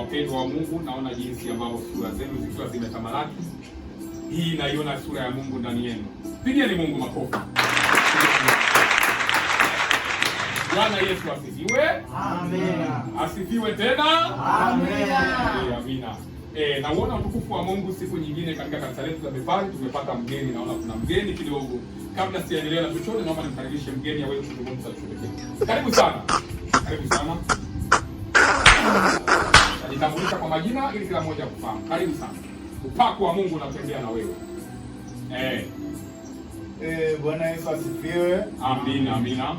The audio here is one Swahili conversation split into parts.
wapendwa wa Mungu, naona jinsi ambavyo sura zenu zikiwa zimetamalaki. Hii naiona sura ya Mungu ndani yenu. Pigeni Mungu makofi. Bwana Yesu asifiwe. Amen. Asifiwe tena. Amen. Amina. Naona utukufu wa Mungu siku nyingine katika kanisa letu la Bethari. Tumepata mgeni, naona kuna mgeni kidogo. Kabla sijaendelea na chochote, naomba nimkaribishe mgeni aweze kuzungumza chochote. Karibu sana. Karibu sana. Nitambulisha kwa majina ili kila mmoja kufahamu. Karibu sana. Upako wa Mungu unatembea na wewe. Bwana Yesu asifiwe. Amina, amina.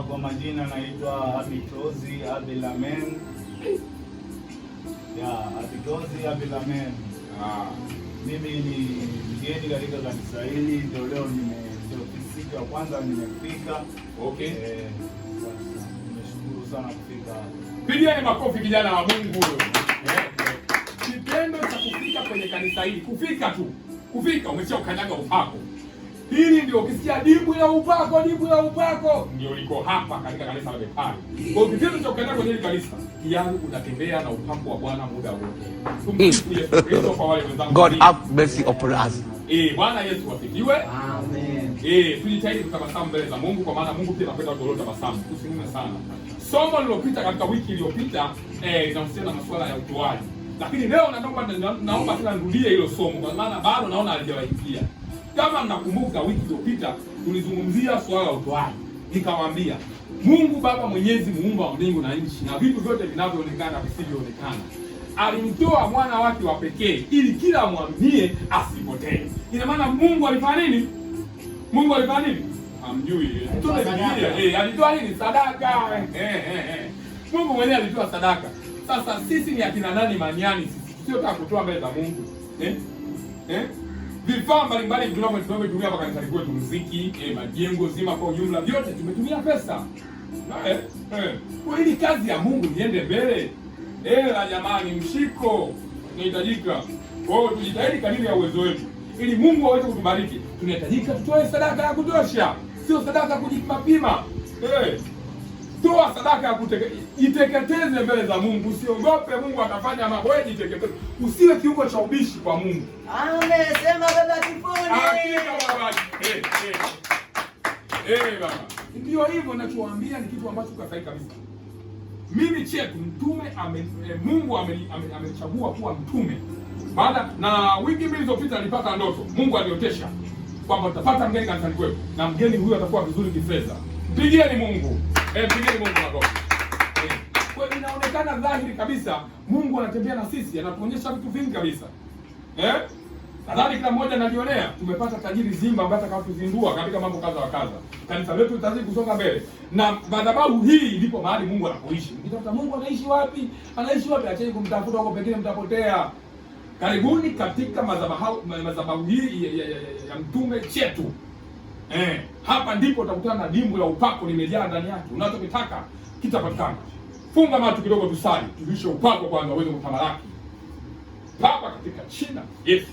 Kwa majina naitwa Abitozi Abilamen. Abitozi Abilamen. Mimi ni mgeni katika kanisa hili, ndio leo siku ya kwanza nimefika. Okay. Nimeshukuru sana kufika. Pigieni makofi kijana wa Mungu. Kitendo cha kufika kwenye kanisa hili, kufika tu. Kufika umesha ukanyaga upako. Hili ndio ukisikia dimbwi la upako, dimbwi la upako, ndio liko hapa katika kanisa la Bethari. Kwa kitendo cha ukanyaga kwenye hili kanisa, kiani unatembea na upako wa Bwana muda wote. God have mercy upon us. Bwana Yesu asifiwe. Amen. Tujitahidi kutabasamu mbele za Mungu, kwa maana Mungu pia anapenda watu wanaotabasamu. Tusimume sana. Somo lililopita katika wiki iliyopita linahusiana na masuala ya utoaji. Lakini leo naomba tena nirudie hilo somo, kwa maana bado naona halijawaingia. Kama mnakumbuka wiki iliyopita tulizungumzia swala la utoaji. Nikawaambia Mungu Baba Mwenyezi, muumba wa mbingu na nchi na vitu vyote vinavyoonekana na visivyoonekana, alimtoa mwana wake wa pekee ili kila amwaminie asipotee. Ina maana Mungu alifanya nini? Mungu alifanya nini? Hamjui. Alitoa nini? Sadaka. Mungu mwenyewe alitoa sadaka. Sasa sisi ni akina nani maniani sisi? Sio taka kutoa mbele za Mungu. Vifaa mbalimbali tunavyotumia hapa kanisani kwetu, muziki, majengo zima kwa ujumla, vyote tumetumia pesa. Kwa ili kazi ya Mungu iende mbele, hela jamani, mshiko unahitajika. Kwa hiyo tujitahidi kadiri ya uwezo wetu ili Mungu aweze kutubariki. Tunahitajika tutoe sadaka ya kutosha, sio sadaka kujipima. Toa sadaka ya jiteketeze mbele za Mungu. Usiogope, Mungu atafanya mambo. Wewe jiteketeze. Usiwe kiungo cha ubishi kwa Mungu. Amen. Sema baba kipone. Hakika baba. Baba. Ndio hivyo ninachowaambia, ni kitu ambacho kwa sahihi kabisa. Mimi chetu mtume Mungu amechagua kuwa mtume. Baada na wiki mbili zilizopita nilipata ndoto. Mungu aliotesha kwamba tutapata mgeni kanisani kwetu na mgeni huyu atakuwa vizuri kifedha. Pigieni Mungu. Pigieni Mungu makofi. Kwa hiyo inaonekana dhahiri kabisa Mungu anatembea na sisi, anatuonyesha vitu vingi kabisa. Nadhani kila mmoja anajionea, tumepata tajiri Zimba ambaye atakatuzindua katika mambo kadha wa kadha. Kanisa letu litazidi kusonga mbele. Na madhabahu hii ndipo mahali Mungu anapoishi. Mkitafuta Mungu anaishi wapi? Anaishi wapi? Acheni kumtafuta huko, pengine mtapotea. Karibuni katika madhabahu hii ya mtume chetu. Hapa ndipo utakutana na dimbwi la upako limejaa ndani yake. Unachokitaka kitapatikana. Funga macho kidogo, tusali, tuvishe upako kwanza uweze kutamalaki. Baba, katika jina Yesu,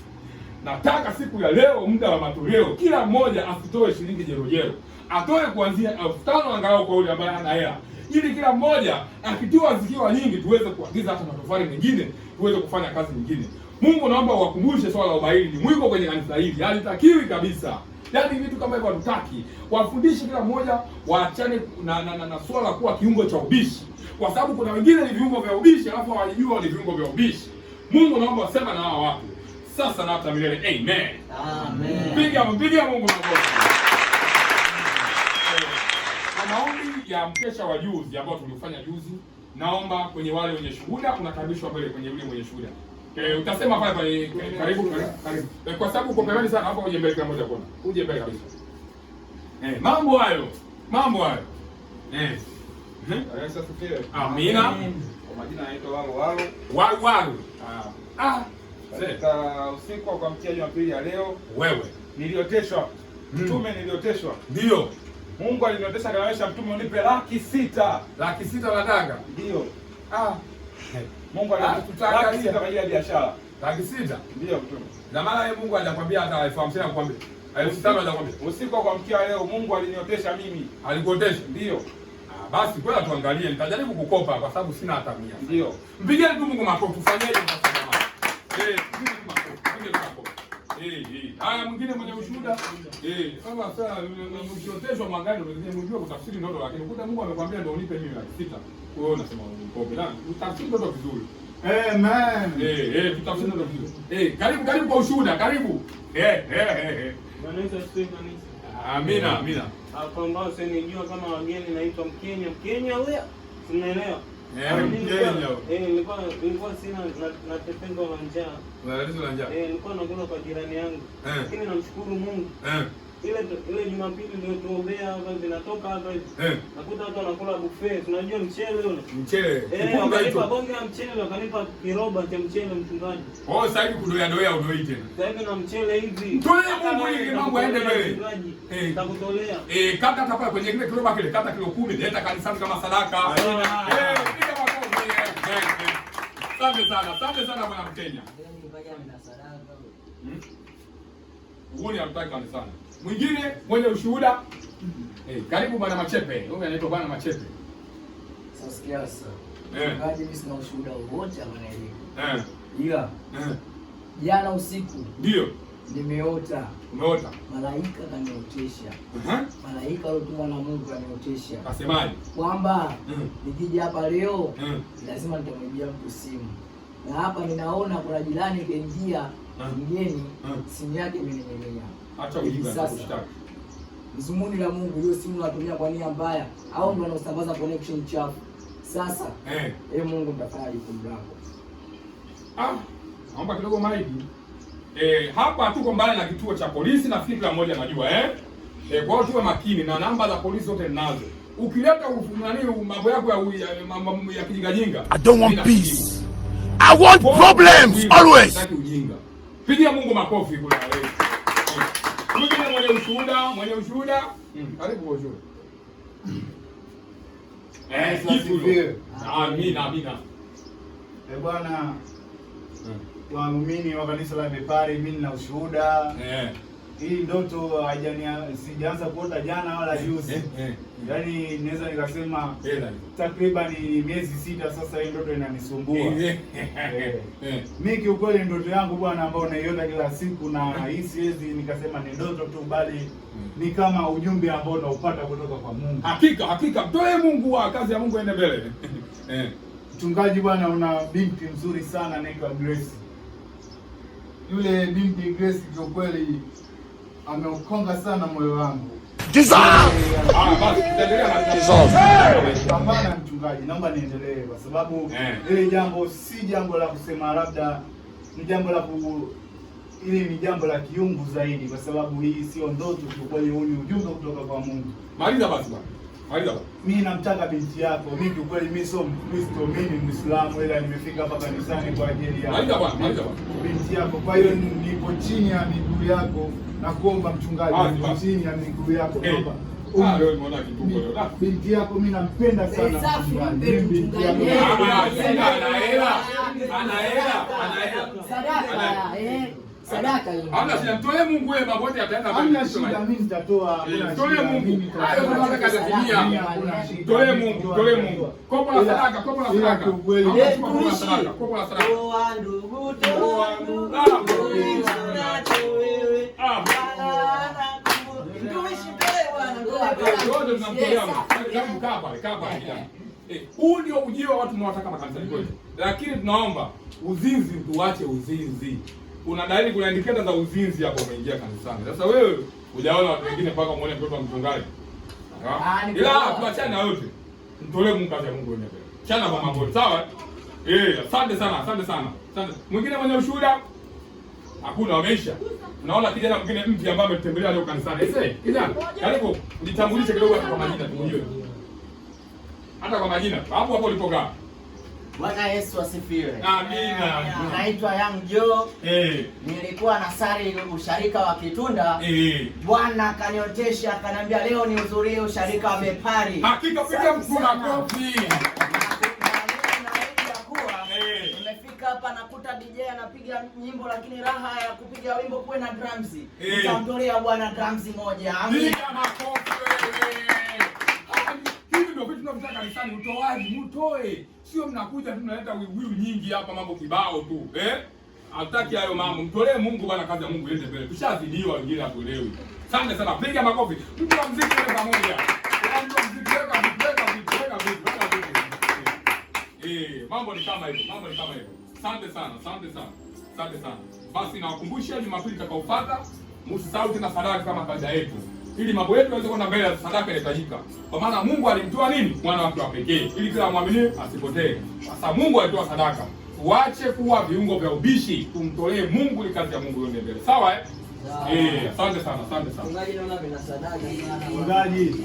nataka siku ya leo, muda wa matoleo, kila mmoja asitoe shilingi jerojero. Atoe kuanzia 5,000 angalau kwa yule ambaye hana hela. Ili kila mmoja akitoa zikiwa nyingi tuweze kuagiza hata matofali mengine, tuweze kufanya kazi nyingine. Mungu, naomba uwakumbushe swala la ubaili ni mwiko kwenye kanisa hili. Halitakiwi kabisa. Yaani vitu kama hivyo hatutaki. Wafundishe kila mmoja waachane na swala la kuwa kiungo cha ubishi. Kwa sababu kuna wengine ni viungo vya ubishi alafu hawajijua ni viungo vya ubishi. Mungu, naomba wasema na hawa watu sasa na hata milele. Amen. Amen. Pigia Mungu makofi. Kwa maombi ya mkesha wa juzi ambao tulifanya juzi, naomba kwenye wale wenye shuhuda unakaribishwa mbele kwenye yule mwenye shuhuda. Utasema pale karibu. Kwa sababu uko pembeni sana hapo, uje mbele kama moja kona. Uje mbele kabisa. Mambo hayo. Yesu asifiwe. Amina. Kwa majina naitwa Walu. Katika usiku wa kuamkia Jumapili ya leo, wewe nilioteshwa. Mtume nilioteshwa. Ndio. Mungu aliniotesha, akaniambia mtume unipe 600,000. 600,000 nataka. Ndio. Mungu anatutaka 600,000 kwa ajili ya biashara. 600,000. Ndio mtume. Na maana yeye Mungu hajakwambia hata 50,000 anakuambia. 5,000 anakuambia. Usiku wa kuamkia leo Mungu aliniotesha mimi. Alikuotesha? Ndio. Basi kwa tuangalie, nitajaribu kukopa kwa sababu sina hata 100. Ndio. Mpigieni tu Mungu makofi, tufanyeje basi jamani? Mpigieni makofi, mpigieni makofi. Haya mwingine mwenye ushuhuda. Sasa ukioteshwa mwangani unajua kutafsiri ndoto, lakini ukuta Mungu amekwambia ndio unipe mimi 600. Kwa hiyo unasema ukope. Na utafsiri ndoto vizuri. Amen. Tutafsiri ndoto vizuri. Karibu kwa ushuhuda, karibu. Bwana Yesu asifiwe kanisa. Amina, amina. Hapo ambao usinijua kama wageni naitwa Mkenya wewe. Unaelewa? Nilikuwa sina na tatizo la njaa. Tatizo la njaa. Nilikuwa nakula kwa jirani yangu. Lakini namshukuru Mungu. Ile Jumapili niliotuombea hapa zinatoka hapa hivi. Nakuta watu wanakula buffet. Unajua mchele ule? Mchele. Wakanipa bonge ya mchele, wakanipa kiroba cha mchele mchungaji. Sasa hivi kudoya udoi tena. Sasa hivi na mchele hivi. Tolea Mungu ili mambo yaende mbele. Nitakutolea. Kata hapa kwenye kile kiroba kile, kata kilo 10 leta kanisani kama sadaka. Asante sana bwana Mkenya. Uone anataka kanisani. Mwingine mwenye ushuhuda. Karibu bwana Machepe. Huyu anaitwa bwana Machepe. Sasa. Ngaje mimi sina ushuhuda wowote hapa na hivi. Ila. Jana usiku. Ndio. Nimeota. Umeota? Malaika kaniotesha. Malaika aliyotumwa na Mungu kaniotesha. Kasemaje? Kwamba nikija hapa leo lazima nitamwibia mtu simu. Na hapa ninaona kuna jirani kaingia mgeni, simu yake imening'nia. Acha ujinga kushtaki. Mzumuni la Mungu, hiyo simu natumia kwa nia mbaya au ndio wanaosambaza connection chafu. Sasa Mungu mtafanya jukumu lako. Naomba kidogo maiki. Hapa hatuko mbali na kituo cha polisi, nafikiri kila mmoja anajua kwa hiyo tuwe makini na namba za polisi zote ninazo. Ukileta mambo yako ya kijingajinga. I don't want peace. I want problems always. Nataka ujinga. Pigia Mungu makofi kule leo. Mwingine mwenye ushuhuda, karibu kwa ushuhuda. Amina. Bwana waamini wa kanisa la Bepari, mimi nina ushuhuda. Hii ndoto sijaanza kuota jana wala juzi. Yaani naweza nikasema takriban miezi 6 sasa hii ndoto inanisumbua. Mimi kiukweli ndoto yangu bwana ambao naiota kila siku, na hii siwezi nikasema ni ndoto tu, bali ni kama ujumbe ambao naupata kutoka kwa Mungu. Hakika. Toe Mungu wa kazi ya Mungu ende mbele. Mchungaji bwana, una binti nzuri sana anaitwa Grace. Yule binti Grace kiukweli ameukonga sana moyo wangu. Hapana mchungaji, naomba niendelee kwa sababu ile jambo si jambo la kusema labda ni jambo la ili ni jambo la kiungu zaidi, kwa sababu hii sio ndoto tu, bali huu ni ujumbe kutoka kwa Mungu. Maliza basi bwana. Mimi namtaka binti yako. Mimi kiukweli mimi sio Mkristo, mimi ni Muislamu, ila nimefika hapa kanisani kwa ajili ya binti yako. Kwa hiyo nipo chini ya miguu yako na kuomba mchungaji, nipo chini ya miguu yako naomba. Binti yako mimi nampenda sana mchungaji. Binti yako ana hela. Sadaka hiyo. Hamna shida, mtolee Mungu wewe, mambo yote yataenda mbele. Hamna shida, mimi nitatoa. Mtolee Mungu. Hayo tunataka kutimia. Mtolee Mungu. Kopo la sadaka. Kopo la sadaka. Toa ndugu, toa ndugu. Unacho wewe. Nduishi bwana. Huu ndio ujio wa watu mnaotaka makanisani kwetu. Lakini tunaomba uzinzi tuache uzinzi. Kuna dalili, kuna indicator za uzinzi hapo umeingia kanisani. Sasa wewe hujaona watu wengine mpaka muone mtoto wa mchungaji. Ila tuachane na yote. Mtolee Mungu kazi ya Mungu wenyewe. Chana kwa mambo. Sawa? Asante sana. Mwingine mwenye ushuhuda? Hakuna, wameisha. Tunaona kijana mwingine mpya ambaye ametembelea leo kanisani. Kijana, karibu ujitambulishe kidogo kwa majina tumjue. Hata kwa majina. Hapo ulipokaa. Bwana Yesu asifiwe. Amina. Naitwa Young Joe. Nilikuwa nasari usharika wa Kitunda. Bwana kaniotesha, akaniambia leo nihudhurie usharika wa Bepari. Hakika piga mkuna kofi. Nimefika hapa nakuta DJ anapiga nyimbo, lakini raha ya kupiga wimbo kuwe na drums. Nitamtolea Bwana drums moja. Amina. Piga makofi wewe. Hivi ndio vitu tunavyotoka kanisani, utoaji, mtoe. Sio mnakuja tu mnaleta wiwi nyingi hapa, mambo kibao tu. Hataki hayo mambo. Mtolee Mungu bwana, kazi ya Mungu iende mbele. Tushazidiwa wengine hatuelewi. Asante sana. Piga makofi. Mtu wa muziki wewe pamoja. Mtu wa muziki weka vitu. Mambo ni kama hivyo. Asante sana. Basi nawakumbusha Jumapili itakayofuata, msisahau tena sadaka kama kawaida yetu. Ili mambo yetu yaweze kwenda mbele, sadaka inahitajika. Kwa maana Mungu alimtoa nini? Mwana wake wa pekee, ili kila muamini asipotee. Sasa Mungu alitoa sadaka. Tuache kuwa viungo vya ubishi, tumtolee Mungu ili kazi ya Mungu iende mbele. Sawa asante sana. Mchungaji, naona kuna sadaka sana. Mchungaji,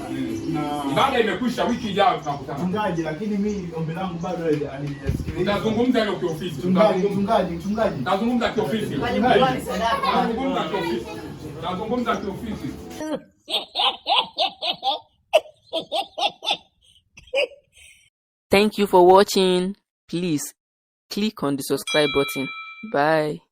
ibada imekwisha, wiki ijayo tunakutana. Mchungaji, lakini mimi ombi langu bado halijasikilizwa. Tutazungumza leo kiofisi. Mchungaji. Tutazungumza kiofisi. Tutazungumza kiofisi. Thank you for watching. Please click on the subscribe button. Bye.